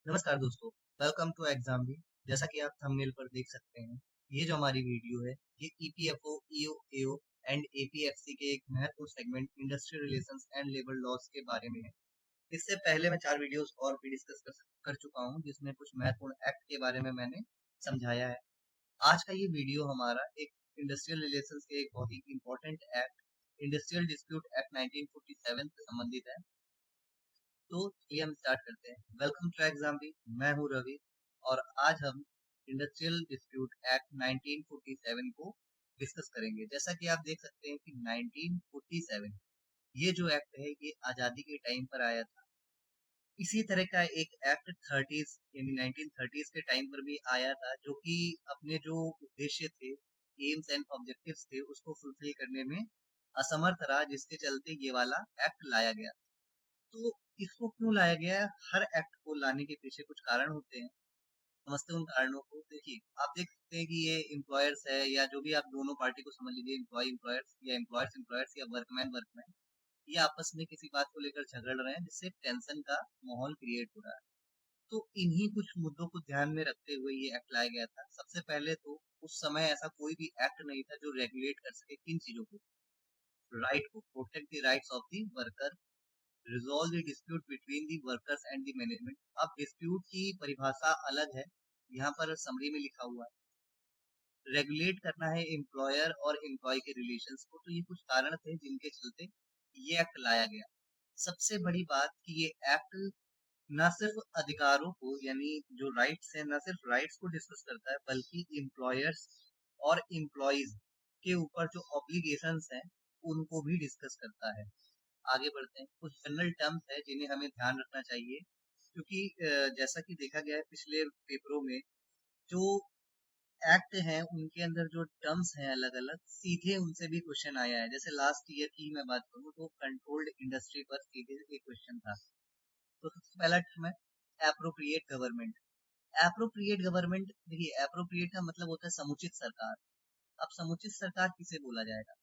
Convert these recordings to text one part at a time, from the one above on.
नमस्कार दोस्तों, welcome to exam भी। जैसा कि आप थंबनेल पर देख सकते हैं, ये जो हमारी वीडियो है, ये ईपीएफओ, ईओएओ एंड एपीएफसी के एक महत्वपूर्ण segment industrial relations and labour laws के बारे में है। इससे पहले मैं 4 वीडियोस और भी डिस्कस कर चुका हूं, जिसमें कुछ महत्वपूर्ण एक्ट के बारे में मैंने समझाया है। आज का ये वीडियो हमारा एक इंडस्ट्रियल रिलेशंस के एक बहुत ही important act, industrial dispute act 1947 से संबंधित है। तो चलिए हम स्टार्ट करते हैं। वेलकम टू एग्जाम भी। मैं हूं रवि और आज हम इंडस्ट्रियल डिस्प्यूट एक्ट 1947 को डिस्कस करेंगे। जैसा कि आप देख सकते हैं कि 1947 ये जो एक्ट है ये आजादी के टाइम पर आया था। इसी तरह का एक एक्ट 30s यानी 1930s के टाइम पर भी आया था, जो कि अपने जो उद्देश्य थे, एम्स एंड ऑब्जेक्टिव्स थे, उसको फुलफिल करने में असमर्थ रहा, जिसके चलते ये वाला एक्ट लाया गया। तो इसको क्यों लाया गया है? हर एक्ट को लाने के पीछे कुछ कारण होते हैं। समझते हैं उन कारणों को। देखिए, आप देख सकते हैं कि ये एम्प्लॉयर्स है, या जो भी आप दोनों पार्टी को समझ लीजिए, एम्प्लॉय एम्प्लॉयर्स या एम्प्लॉयर्स एम्प्लॉयर्स या वर्कमैन वर्कमैन, ये आपस में किसी बात को लेकर झगड़ रहे हैं, जिससे टेंशन का माहौल क्रिएट हो रहा है। तो इन्हीं कुछ मुद्दों को ध्यान में रखते हुए ये एक्ट लाया गया था। सबसे पहले तो उस समय ऐसा कोई भी एक्ट नहीं था जो रेगुलेट कर सके किन चीजों को, राइट को, protect the rights of the worker, resolve the dispute between the workers and the management. अब डिस्प्यूट की परिभाषा अलग है, यहाँ पर समरी में लिखा हुआ है। रेगुलेट करना है एम्प्लॉयर और एम्प्लॉय के रिलेशंस को। तो ये कुछ कारण थे जिनके चलते ये एक्ट लाया गया। सबसे बड़ी बात कि ये एक्ट न सिर्फ अधिकारों को, यानी जो राइट्स है, न सिर्फ राइट्स को डिस्कस करता है, बल्कि एम्प्लॉयर्स और एम्प्लॉयज के ऊपर जो ऑब्लिगेशंस हैं उनको भी डिस्कस करता है। आगे बढ़ते हैं। कुछ जनरल टर्म्स है जिन्हें हमें ध्यान रखना चाहिए, क्योंकि जैसा कि देखा गया है पिछले पेपरों में, जो एक्ट हैं उनके अंदर जो टर्म्स हैं अलग अलग, सीधे उनसे भी क्वेश्चन आया है। जैसे लास्ट ईयर की मैं बात करूँ तो कंट्रोल्ड इंडस्ट्री पर सीधे एक क्वेश्चन था। तो सबसे पहला टर्म है एप्रोप्रिएट गवर्नमेंट। एप्रोप्रिएट गवर्नमेंट, देखिए एप्रोप्रिएट का मतलब होता है समुचित सरकार। अब समुचित सरकार किसे बोला जाएगा?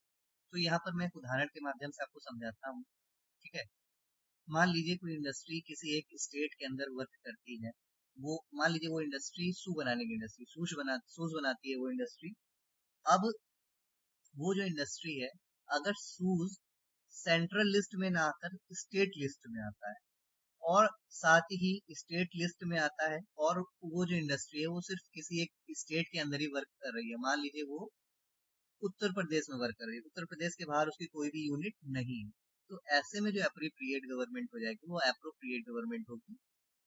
तो यहाँ पर मैं एक उदाहरण के माध्यम से आपको समझाता हूँ। ठीक है, मान लीजिए कोई इंडस्ट्री किसी एक स्टेट के अंदर वर्क करती है। वो मान लीजिए वो इंडस्ट्री शू बनाने की इंडस्ट्री, शूज बनाती है वो इंडस्ट्री। अब वो जो इंडस्ट्री है, अगर शूज सेंट्रल लिस्ट में ना आकर स्टेट लिस्ट में आता है, और साथ ही स्टेट लिस्ट में आता है, और वो जो इंडस्ट्री है वो सिर्फ किसी एक स्टेट के अंदर ही वर्क कर रही है, मान लीजिए वो उत्तर प्रदेश में वर्क कर रही है, उत्तर प्रदेश के बाहर उसकी कोई भी यूनिट नहीं है, तो ऐसे में जो एप्रोप्रिएट गवर्नमेंट हो जाएगी वो एप्रोप्रिएट गवर्नमेंट होगी,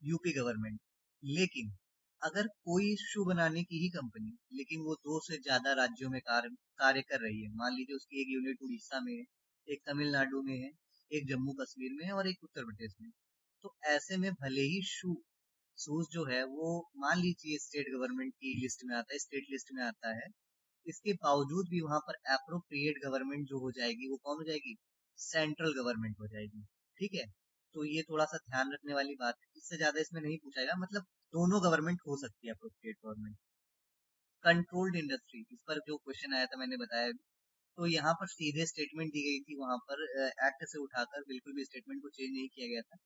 यूपी गवर्नमेंट। लेकिन अगर कोई शू बनाने की ही कंपनी, लेकिन वो 2 से ज्यादा राज्यों में कार्य कर रही है, मान लीजिए उसकी एक यूनिट उड़ीसा में है, एक तमिलनाडु में है, एक जम्मू कश्मीर में है और एक उत्तर प्रदेश में, तो ऐसे में भले ही शूज जो है वो मान लीजिए स्टेट गवर्नमेंट की लिस्ट में आता है, स्टेट लिस्ट में आता है, इसके बावजूद भी वहां पर एप्रोप्रिएट गवर्नमेंट जो हो जाएगी वो कौन हो जाएगी? सेंट्रल गवर्नमेंट हो जाएगी। ठीक है, तो ये थोड़ा सा ध्यान रखने वाली बात है, इससे ज्यादा इसमें नहीं पूछाएगा, मतलब दोनों गवर्नमेंट हो सकती है अप्रोप्रिएट गवर्नमेंट। कंट्रोल्ड इंडस्ट्री, इस पर जो क्वेश्चन आया था मैंने बताया, तो यहाँ पर सीधे स्टेटमेंट दी गई थी, वहां पर एक्ट से उठाकर बिल्कुल भी स्टेटमेंट को चेंज नहीं किया गया था।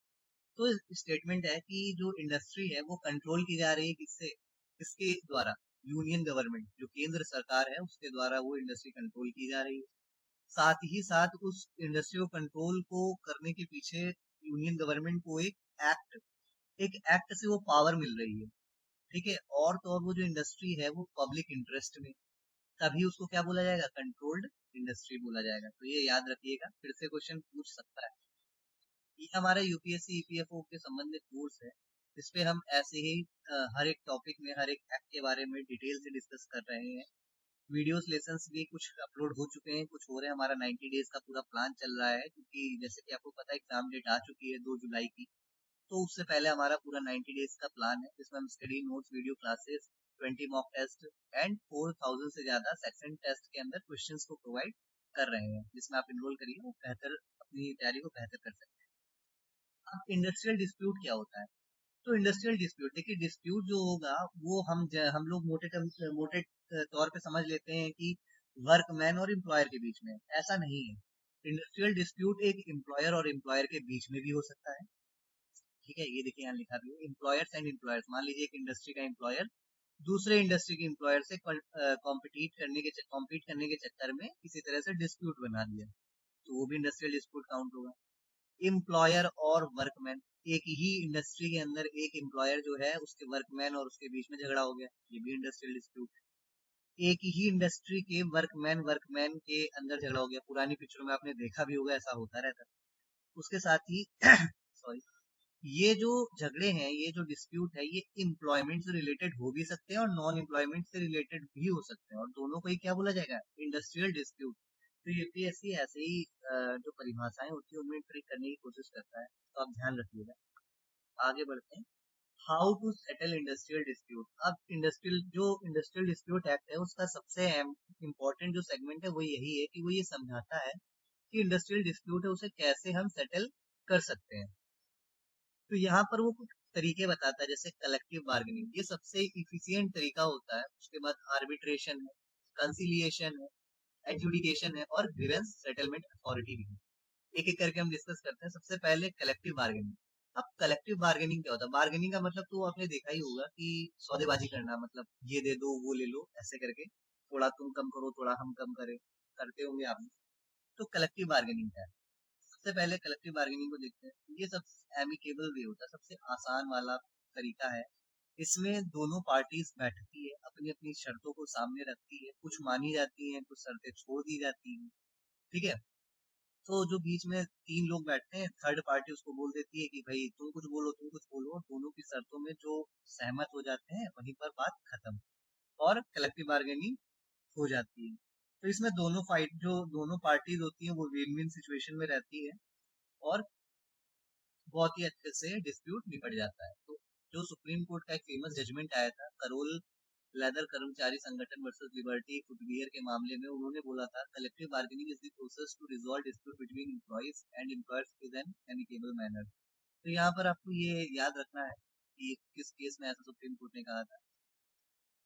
तो स्टेटमेंट है कि जो इंडस्ट्री है वो कंट्रोल की जा रही है, किससे? इसके द्वारा, यूनियन गवर्नमेंट, जो केंद्र सरकार है उसके द्वारा वो इंडस्ट्री कंट्रोल की जा रही है। साथ ही साथ उस इंडस्ट्री को कंट्रोल को करने के पीछे यूनियन गवर्नमेंट को एक एक्ट से वो पावर मिल रही है। ठीक है, और तो और वो जो इंडस्ट्री है वो पब्लिक इंटरेस्ट में, तभी उसको क्या बोला जाएगा? कंट्रोल्ड इंडस्ट्री बोला जाएगा। तो ये याद रखिएगा, फिर से क्वेश्चन पूछ सकता है। ये हमारा यूपीएससी ईपीएफओ के संबंधित कोर्स है, इस पे हम ऐसे ही हर एक टॉपिक में, हर एक एक्ट के बारे में डिटेल से डिस्कस कर रहे हैं। वीडियोस लेसन्स भी कुछ अपलोड हो चुके हैं, कुछ हो रहे हैं। हमारा 90 डेज का पूरा प्लान चल रहा है, क्योंकि जैसे कि आपको पता है एग्जाम डेट आ चुकी है 2 जुलाई की। तो उससे पहले हमारा पूरा 90 डेज का प्लान है, जिसमें हम study notes, video classes, 20 mock test and 4000 से ज्यादा सेक्शन टेस्ट के अंदर क्वेश्चंस को प्रोवाइड कर रहे हैं, जिसमें आप इनरोल करिए और बेहतर अपनी तैयारी को बेहतर कर सकते हैं। अब इंडस्ट्रियल डिस्प्यूट क्या होता है? तो इंडस्ट्रियल डिस्प्यूट, देखिए डिस्प्यूट जो होगा वो हम लोग मोटे तौर पे समझ लेते हैं कि वर्कमैन और एम्प्लॉयर के बीच में। ऐसा नहीं है। इंडस्ट्रियल डिस्प्यूट एक एम्प्लॉयर और एम्प्लॉयर के बीच में भी हो सकता है, ठीक है, ये देखिए यहाँ लिखा भी है एम्प्लॉयर्स एंड एम्प्लॉयर्स। मान लीजिए एक इंडस्ट्री का एम्प्लॉयर दूसरे इंडस्ट्री के एम्प्लॉयर से कॉम्पीट करने के चक्कर में किसी तरह से डिस्प्यूट बना दिया, तो वो भी इंडस्ट्रियल डिस्प्यूट काउंट होगा। एम्प्लॉयर और वर्कमैन, एक ही इंडस्ट्री के अंदर एक एम्प्लॉयर जो है उसके वर्कमैन और उसके बीच में झगड़ा हो गया, ये भी इंडस्ट्रियल डिस्प्यूट। एक ही इंडस्ट्री के वर्कमैन के अंदर झगड़ा हो गया, पुरानी पिक्चरों में आपने देखा भी होगा ऐसा होता रहता है। उसके साथ ही सॉरी, ये जो झगड़े हैं, ये जो डिस्प्यूट है, ये एम्प्लॉयमेंट से रिलेटेड हो भी सकते हैं और नॉन एम्प्लॉयमेंट से रिलेटेड भी हो सकते हैं, और दोनों को ही क्या बोला जाएगा, इंडस्ट्रियल डिस्प्यूट। तो यूपीएससी ऐसे ही जो परिभाषाएं होती है उनमें ट्रिक करने की कोशिश करता है, तो आप ध्यान रखिएगा। आगे बढ़ते हैं, how to settle industrial dispute. अब इंडस्ट्रियल डिस्प्यूट एक्ट है, उसका सबसे इम्पोर्टेंट जो सेगमेंट है वो यही है कि वो ये समझाता है कि इंडस्ट्रियल डिस्प्यूट है उसे कैसे हम सेटल कर सकते हैं। तो यहाँ पर वो कुछ तरीके बताता है, जैसे कलेक्टिव बार्गेनिंग, ये सबसे इफिशियंट तरीका होता है। उसके बाद आर्बिट्रेशन है, कंसिलिएशन है, एडजुडिकेशन है और ग्रीवेंस सेटलमेंट अथॉरिटी भी है। एक एक करके हम डिस्कस करते हैं। सबसे पहले कलेक्टिव बार्गेनिंग। अब कलेक्टिव बार्गेनिंग क्या होता है? बार्गेनिंग का मतलब तो आपने देखा ही होगा कि सौदेबाजी करना, मतलब ये दे दो वो ले लो ऐसे करके, थोड़ा तुम कम करो थोड़ा हम कम करें, करते होंगे आप। तो कलेक्टिव बार्गेनिंग क्या है? सबसे पहले कलेक्टिव बार्गेनिंग को देखते हैं। ये सबसे एमिकेबल वे होता है, सबसे आसान वाला तरीका है। इसमें दोनों पार्टीज बैठती है, अपनी अपनी शर्तों को सामने रखती है, कुछ मानी जाती हैं, कुछ शर्तें छोड़ दी जाती हैं, ठीक है। तो जो बीच में तीन लोग बैठते हैं, थर्ड पार्टी उसको बोल देती है कि भाई तुम कुछ बोलो तुम कुछ बोलो, और दोनों की शर्तों में जो सहमत हो जाते हैं वहीं पर बात खत्म, और कलेक्टिव बार्गेनिंग हो जाती है। तो इसमें दोनों पार्टीज होती हैं वो विन विन सिचुएशन में रहती है, और बहुत ही अच्छे से डिस्प्यूट निपट जाता है। तो जो सुप्रीम कोर्ट का एक फेमस जजमेंट आया था, करोल लेदर कर्मचारी संगठन वर्सेस लिबर्टी फुटवियर के मामले में, उन्होंने बोला था collective bargaining is the process to resolve dispute between employees and employers in an amicable manner. तो यहाँ पर आपको ये याद रखना है कि किस केस में ऐसा सुप्रीम कोर्ट ने कहा था।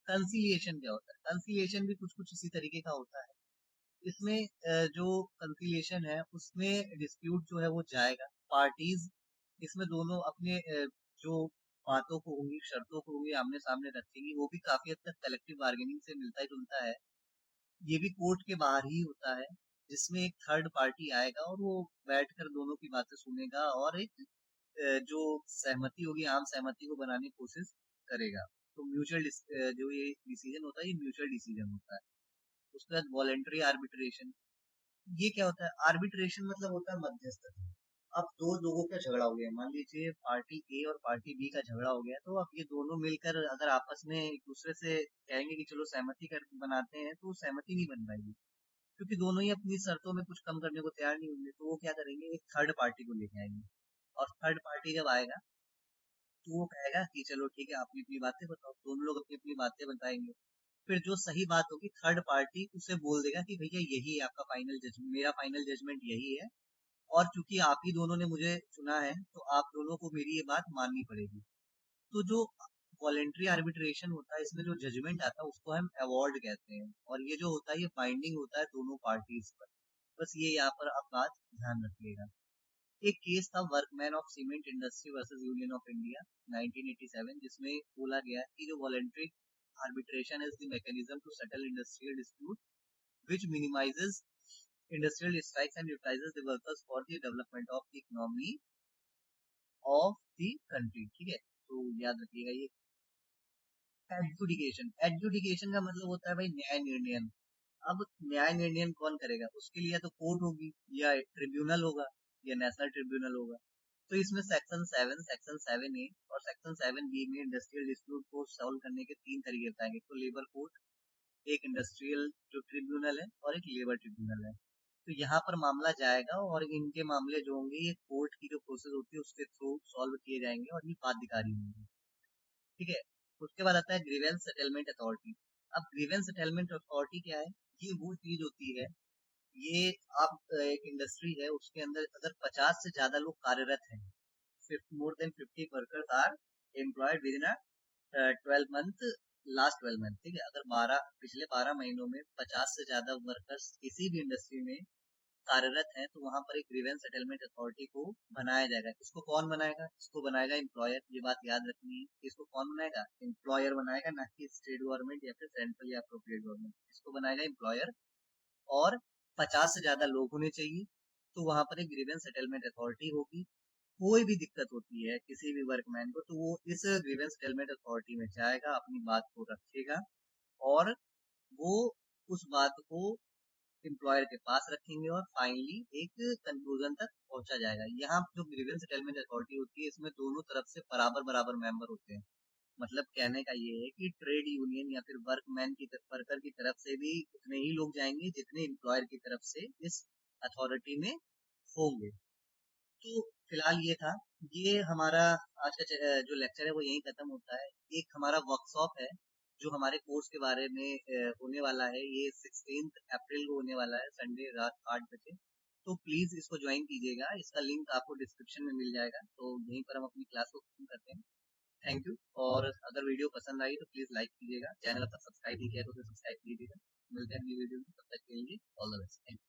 कंसिलिएशन क्या होता है? कंसिलिएशन भी कुछ कुछ इसी तरीके का होता है। इसमें जो कंसिलिएशन है उसमें डिस्प्यूट जो है वो जाएगा, पार्टीज इसमें दोनों अपने जो बातों को होंगी, शर्तों को होंगी, आमने सामने रखेंगी। वो भी काफी हद तक कलेक्टिव बार्गेनिंग से मिलता ही जुलता है। ये भी कोर्ट के बाहर ही होता है, जिसमें एक थर्ड पार्टी आएगा और वो बैठकर दोनों की बातें सुनेगा और एक जो सहमति होगी, आम सहमति को बनाने की कोशिश करेगा। तो जो ये डिसीजन होता है, ये म्यूचुअल डिसीजन होता है। उसके बाद वॉलेंट्री आर्बिट्रेशन। ये क्या होता है? आर्बिट्रेशन मतलब होता है मध्यस्थता। अब दो लोगों का झगड़ा हो गया, मान लीजिए पार्टी ए और पार्टी बी का झगड़ा हो गया, तो अब ये दोनों मिलकर अगर आपस में एक दूसरे से कहेंगे कि चलो सहमति कर बनाते हैं, तो सहमति नहीं बन पाएगी, क्योंकि दोनों ही अपनी शर्तों में कुछ कम करने को तैयार नहीं होंगे। तो वो क्या करेंगे, एक थर्ड पार्टी को लेके आएंगे, और थर्ड पार्टी जब आएगा तो वो कहेगा कि चलो ठीक है, अपनी अपनी बातें बताओ। दोनों लोग अपनी अपनी बातें बताएंगे, फिर जो सही बात होगी थर्ड पार्टी उसे बोल देगा कि भैया यही है आपका फाइनल जजमेंट, मेरा फाइनल जजमेंट यही है, और चूंकि आप ही दोनों ने मुझे चुना है तो आप दोनों को मेरी ये बात माननी पड़ेगी। तो जो वॉलेंट्री आर्बिट्रेशन होता है, इसमें जो जजमेंट आता है उसको हम अवॉर्ड कहते हैं, और ये जो होता है ये बाइंडिंग होता है दोनों पार्टीज पर। बस ये यहाँ पर आप बात ध्यान रखिएगा। एक केस था workman of cement industry versus union of India 1987, जिसमें बोला गया कि जो voluntary arbitration is the mechanism to settle industrial dispute which minimizes industrial strikes and utilizes the workers for the development of the economy of the country। ठीक है, तो याद रखिएगा ये। एडजुडिकेशन, एडजुडिकेशन का मतलब होता है भाई न्याय निर्णय। अब न्याय निर्णय कौन करेगा? उसके लिए तो कोर्ट होगी, या ट्रिब्यूनल होगा, या नेशनल ट्रिब्यूनल होगा। तो इसमें सेक्शन 7 ए और सेक्शन 7 बी में इंडस्ट्रियल डिस्प्यूट को सॉल्व करने के तीन तरीके बताएंगे। तो लेबर कोर्ट, एक इंडस्ट्रियल जो ट्रिब्यूनल है, और एक लेबर ट्रिब्यूनल है। तो यहाँ पर मामला जाएगा और इनके मामले जो होंगे ये कोर्ट की जो प्रोसेस होती है उसके थ्रू सॉल्व किए जाएंगे, और ये बाध्यकारी होंगे। ठीक है, उसके बाद आता है ग्रीवेंस सेटलमेंट अथॉरिटी। अब ग्रीवेंस सेटलमेंट अथॉरिटी क्या है? ये वो चीज होती है, ये आप एक इंडस्ट्री है उसके अंदर अगर 50 से ज्यादा लोग कार्यरत हैं, more than 50 workers are employed within 12 month, last 12 month. ठीक है, अगर पिछले 12 महीनों में 50 से ज्यादा वर्कर्स किसी भी इंडस्ट्री में कार्यरत हैं तो वहाँ पर एक ग्रीवेंस सेटलमेंट अथॉरिटी को बनाया जाएगा। इसको कौन बनाएगा? इसको बनाएगा एम्प्लॉयर। ये बात याद रखनी है। इसको कौन बनाएगा? एम्प्लॉयर बनाएगा, ना कि स्टेट गवर्नमेंट या फिर सेंट्रल या अप्रोप्रिएट गवर्नमेंट। इसको बनाएगा एम्प्लॉयर। और 50 से ज्यादा लोग होने चाहिए। तो वहां पर एक ग्रीवेंस सेटलमेंट अथॉरिटी होगी। कोई भी दिक्कत होती है किसी भी वर्कमैन को तो वो इस ग्रीवेंस सेटलमेंट अथॉरिटी में जाएगा, अपनी बात को रखेगा और वो उस बात को एम्प्लॉयर के पास रखेंगे और फाइनली एक कंक्लूजन तक पहुंचा जाएगा। यहाँ जो ग्रीवेंस सेटलमेंट अथॉरिटी होती है इसमें दोनों तरफ से बराबर बराबर मेंबर होते हैं। मतलब कहने का ये है कि ट्रेड यूनियन या फिर वर्कर की तरफ से भी उतने ही लोग जाएंगे जितने एम्प्लॉयर की तरफ से इस अथॉरिटी में होंगे। तो फिलहाल ये था। ये हमारा आज का जो लेक्चर है वो यहीं खत्म होता है। एक हमारा वर्कशॉप है जो हमारे कोर्स के बारे में होने वाला है। ये 16 अप्रैल को होने वाला है, संडे रात 8 बजे। तो प्लीज इसको ज्वाइन कीजिएगा। इसका लिंक आपको डिस्क्रिप्शन में मिल जाएगा। तो यहीं पर हम अपनी क्लास को खत्म करते हैं। Thank you. और अगर वीडियो पसंद आई तो प्लीज लाइक कीजिएगा। चैनल पर सब्सक्राइब नहीं किया तो सब्सक्राइब कीजिएगा। मिलते हैं अगली वीडियो में, तब तक के लिए ऑल द बेस्ट।